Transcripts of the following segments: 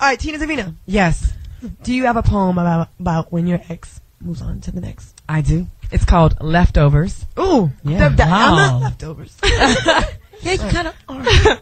All right, Tina Zavina. Yes, Do you have a poem about when your ex moves on to the next? I do. It's called Leftovers. Ooh. Yeah. I'm not leftovers. Yeah, you kind of are.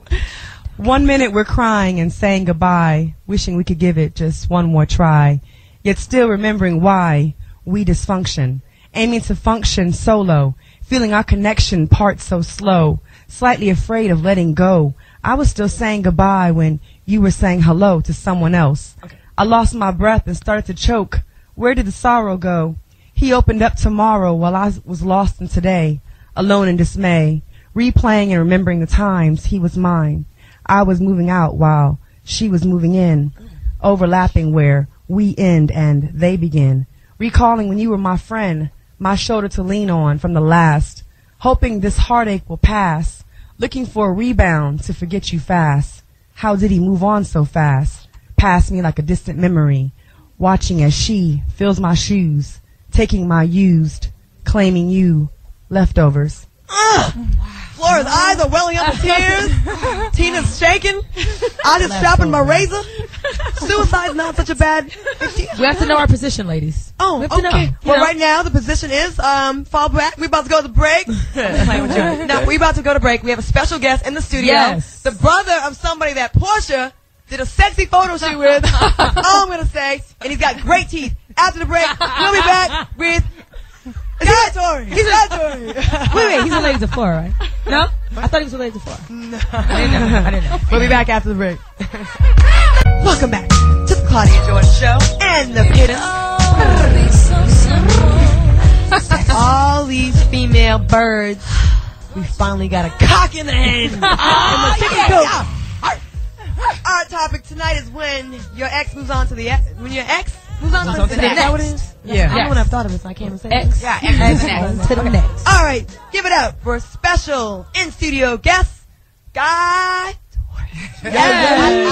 1 minute we're crying and saying goodbye, wishing we could give it just one more try, yet still remembering why we dysfunction, aiming to function solo, feeling our connection part so slow, slightly afraid of letting go. I was still saying goodbye when you were saying hello to someone else. Okay. I lost my breath and started to choke. Where did the sorrow go? He opened up tomorrow while I was lost in today, alone in dismay, replaying and remembering the times he was mine. I was moving out while she was moving in, overlapping where we end and they begin, recalling when you were my friend, my shoulder to lean on from the last, hoping this heartache will pass, looking for a rebound to forget you fast. How did he move on so fast? Past me like a distant memory, watching as she fills my shoes, taking my used, claiming you, leftovers. Flora's eyes are welling up with tears. Tina's shaking. I just sharpened my razor. Suicide's not such a bad 15. We have to know our position, ladies. Oh, we have to know. okay. You Well, know? right now the position is fall back. We're about to go to break. No, we're about to go to break. We have a special guest in the studio. Yes. The brother of somebody that Portia did a sexy photo shoot with. All I'm gonna say, and he's got great teeth. After the break, we'll be back with. He's Tori. Wait, he's related to Flora, right? No? I thought he was related to Flora. No. I didn't know. We'll be back after the break. Welcome back to the Claudia Jordan Show and the Pittance. All these female birds. We finally got a cock in the hand. Our topic tonight is when your ex moves on to the ex. When your ex moves on to the next. Is that what it is? Yeah. I don't want to have thought of it, so I can't even say X. it. Yeah, X to the next. All right, give it up for a special in-studio guest, Guy. I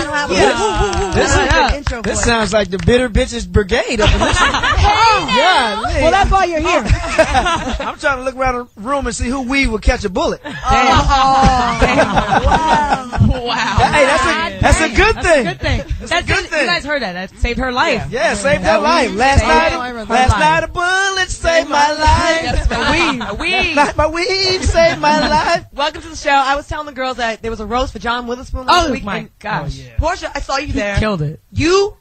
don't have a intro. This sounds like the Bitter Bitches Brigade up in this one. Yeah, Well, that's why you're here. I'm trying to look around the room and see who we would catch a bullet. Wow. Hey, that's a good thing. Good thing. That's a good thing. You guys heard that. That saved her life. Yeah, saved her life. Last night a bullet saved my life. My weed saved my life. Welcome to the show. I was telling the girls that there was a roast for John Witherspoon last week. My gosh. Oh, yeah. Portia, I saw you there. Killed it. You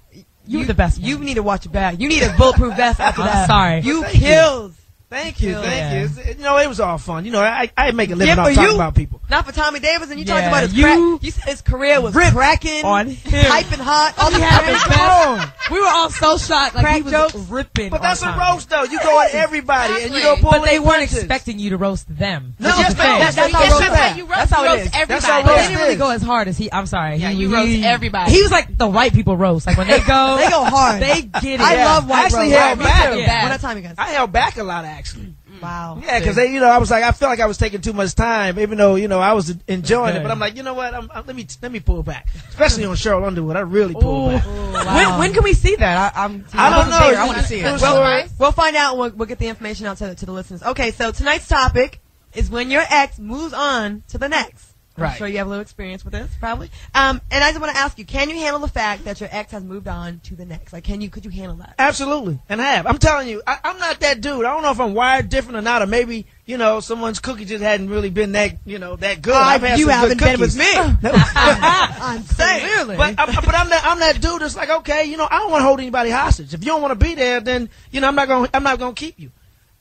were the best one. You need to watch your back. You need a bulletproof vest after that. I'm sorry. You Thank you. killed. Thank you. Yeah. You know, it was all fun. You know, I make a living Yeah, off but talking you- about people. Not for Tommy Davis, and you talked Yeah, about his you- crack. You said his career was cracking, on him. piping hot. All He the had his crack. best. We were all so shocked. Like Crack he was jokes. ripping. But that's a all the time. roast, though. You go at everybody, and you don't pull But they any weren't punches. expecting you to roast them. No, That's yes, the no, thing. that's how how That's how it is. That's how But they roast didn't really is. go as hard as he. I'm sorry. Yeah, he, you roast everybody. He was like the white people roast. Like when they go, They go hard. They get it. I love white Actually, roast. held Me back. too. Yeah. One at a time, you guys. I held back a lot, actually. Wow. Yeah, because you know, I was like, I felt like I was taking too much time, even though you know I was enjoying it. Good. But I'm like, you know what? Let me pull back, especially on Cheryl Underwood. I really pulled back. When can we see that? I don't know. I want to see it. We'll find out. We'll get the information out to the listeners. Okay, so tonight's topic is when your ex moves on to the next. I'm Right. sure you have a little experience with this, probably. And I just want to ask you: can you handle the fact that your ex has moved on to the next? Like, could you handle that? Absolutely, and I have. I'm telling you, I'm not that dude. I don't know if I'm wired different or not, or maybe you know someone's cookie just hadn't really been that that good. I've had you some haven't good been with cookies. me. I'm saying, but I'm that dude that's like, okay, you know, I don't want to hold anybody hostage. If you don't want to be there, then you know I'm not gonna keep you.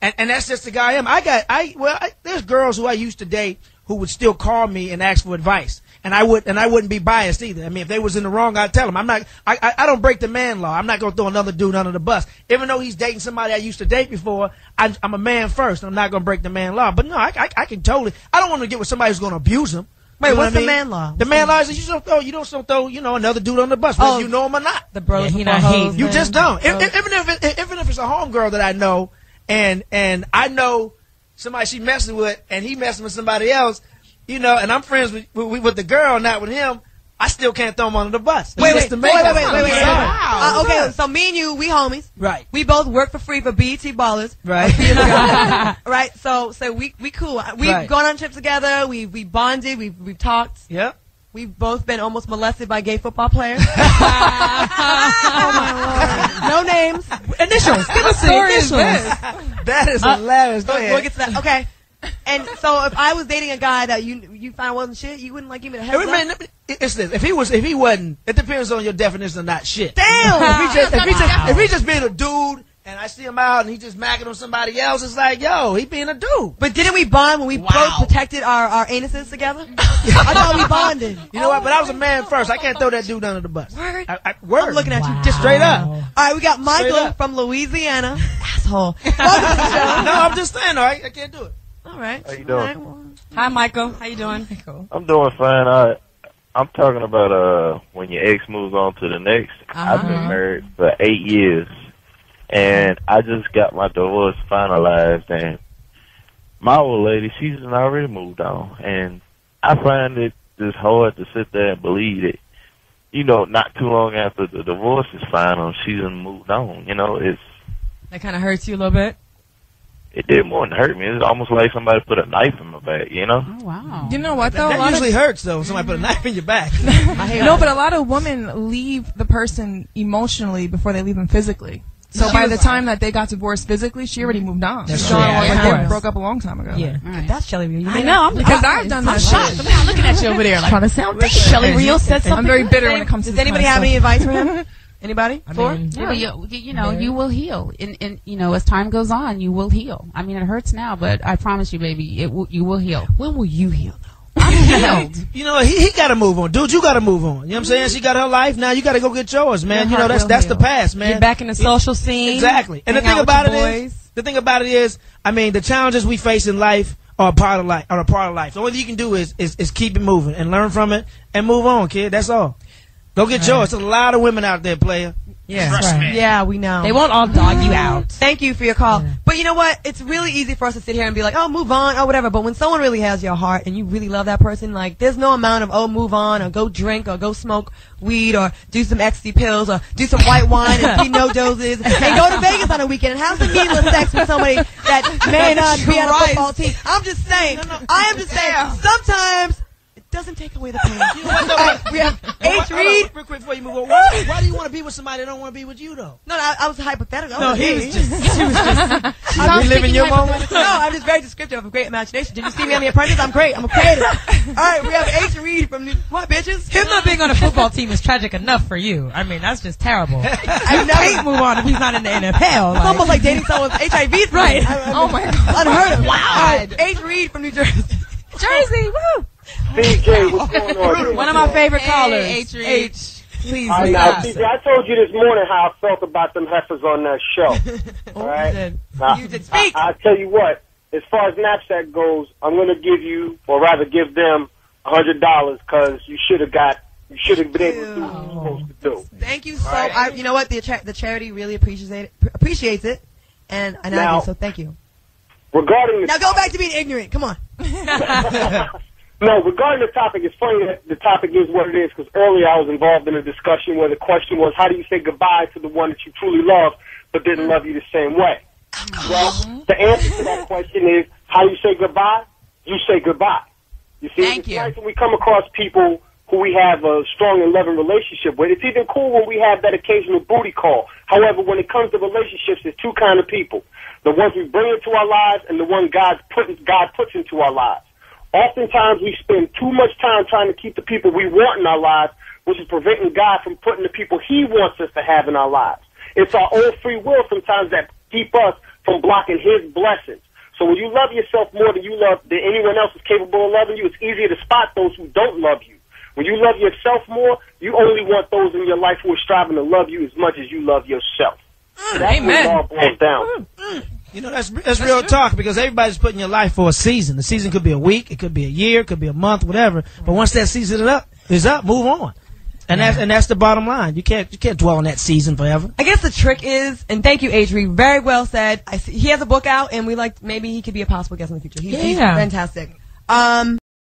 And that's just the guy I am. There's girls who I used to date who would still call me and ask for advice. And I wouldn't be biased either. I mean, if they was in the wrong, I'd tell them. I don't break the man law. I'm not going to throw another dude under the bus. Even though he's dating somebody I used to date before, I'm a man first. I'm not going to break the man law. But no, I can totally, I don't want to get with somebody who's going to abuse him. Wait, You know what's what I the mean? man law? The man law is that you don't throw another dude under the bus, whether you know him or not. The bros. Yeah, he before not hoes, hating. You man. just don't. Bros. Even if it's a homegirl that I know, and I know somebody she messing with, and he messing with somebody else, you know, and I'm friends with the girl, not with him, I still can't throw him under the bus. Wait. Okay, So me and you, we homies. right. We both work for free for BET Ballers. Right. Right. So we cool. We've Right. gone on trips together. We bonded. We've talked. Yep. We've both been almost molested by gay football players. Oh my Lord. No names. Initials. Give us the initials. That is hilarious. Go ahead. We'll get to that. Okay. And so if I was dating a guy that you found wasn't shit, you wouldn't like give me a heads up? It's this. If he wasn't, it depends on your definition of not shit. Damn! If he just being a dude, and I see him out and he just macking on somebody else, it's like, yo, he being a dude. But didn't we bond when we both protected our anuses together? I thought we bonded. You know what? But I was a man first. I can't throw that dude under the bus. Word? Word. I'm looking at you just straight up. All right, we got Michael from Louisiana. Asshole. Welcome to the show. No, I'm just saying, all right? I can't do it. All right. How you doing? Right, well. Hi, Michael. How you doing? Michael. I'm doing fine. I'm talking about when your ex moves on to the next. I've been married for 8 years, and I just got my divorce finalized, and my old lady, she's already moved on, and I find it just hard to sit there and believe it. You know, not too long after the divorce is final, she's moved on. You know, That kind of hurts you a little bit? It did more than hurt me. It's almost like somebody put a knife in my back, you know? Oh, wow. You know what, though? That usually hurts, though, when somebody put a knife in your back. No, but a lot of women leave the person emotionally before they leave them physically. So by the time that they got divorced phizically, she already moved on. That's She's gone true. a long Yeah, time, of course. broke up a long time ago. Yeah. Right. That's Shelly Real. I know. Because I've done that shocked. shit. I'm not looking at you over there like Trying to sound deep. Shelly Real said something. I'm very bitter when it comes to Does this anybody kind have of any stuff. advice for him? Anybody? No, you know, you will heal. And you know, as time goes on, you will heal. I mean, it hurts now, but I promise you, baby, you will heal. When will you heal? I'm healed. You know, he got to move on. Dude, you got to move on. You know what I'm saying? She got her life. Now you got to go get yours, man. Your You know, heart that's will the heal. past, man. Get back in the social scene. Exactly. And the hang thing out with about your it boys. is, I mean, the challenges we face in life are a part of life. The only thing you can do is keep it moving and learn from it and move on, kid. That's all. Go get yours. There's a lot of women out there, player. Yeah, Trust me. Yeah, we know. They won't all dog you out. Thank you for your call. But you know what? It's really easy for us to sit here and be like, oh, move on, or whatever. But when someone really has your heart and you really love that person, like, there's no amount of, oh, move on, or go drink, or go smoke weed, or do some ecstasy pills, or do some white wine and see no doses, and go to Vegas on a weekend and have some meaningless sex with somebody that may not be on a football team. I'm just saying. I am just saying. Sometimes it doesn't take away the pain. You know what, though? We have H. Reed. Real quick before you move on. Why do you want to be with somebody that don't want to be with you, though? No, I was hypothetical. No, he was just I'm reliving your moment. No, I'm just very descriptive of a great imagination. Did you see me on The Apprentice? I'm great. I'm a creative. All right, we have H. Reed from what, bitches? Him not being on a football team is tragic enough for you. I mean, that's just terrible. I Can't move on if he's not in the NFL. It's almost like dating someone with HIV. Right. Oh my God. Unheard of. Wow. All right, H. Reed from New Jersey. Jersey, woo! CJ, what's going on? One of my favorite callers. H. Reed. H. Please, Now, CJ, I told you this morning how I felt about them heifers on that show. All right? Now, You did speak. I tell you what, as far as knapsack goes, I'm going to give you, or rather give them, $100 because you should have been able to do what you're supposed to do. Thank you so. You know what? The charity really appreciates it, and I do. So thank you. Regarding the Now go back to being ignorant. Come on. No, regarding the topic, it's funny that the topic is what it is because earlier I was involved in a discussion where the question was, how do you say goodbye to the one that you truly love but didn't love you the same way? Well, the answer to that question is, how you say goodbye? You say goodbye. You see, Thank it's you. nice when we come across people who we have a strong and loving relationship with. It's even cool when we have that occasional booty call. However, when it comes to relationships, there's two kind of people. The ones we bring into our lives and the one God puts into our lives. Oftentimes we spend too much time trying to keep the people we want in our lives, which is preventing God from putting the people he wants us to have in our lives. It's our own free will sometimes that keep us from blocking his blessings. So when you love yourself more than anyone else is capable of loving you, it's easier to spot those who don't love you. When you love yourself more, you only want those in your life who are striving to love you as much as you love yourself. That's what it all boils down. You know, that's real talk because everybody's putting your life for a season. The season could be a week, it could be a year, it could be a month, whatever. But once that season is up, move on. And that's the bottom line. You can't dwell on that season forever. I guess the trick is, and thank you, H. Reed, very well said. He has a book out, and maybe he could be a possible guest in the future. He's fantastic.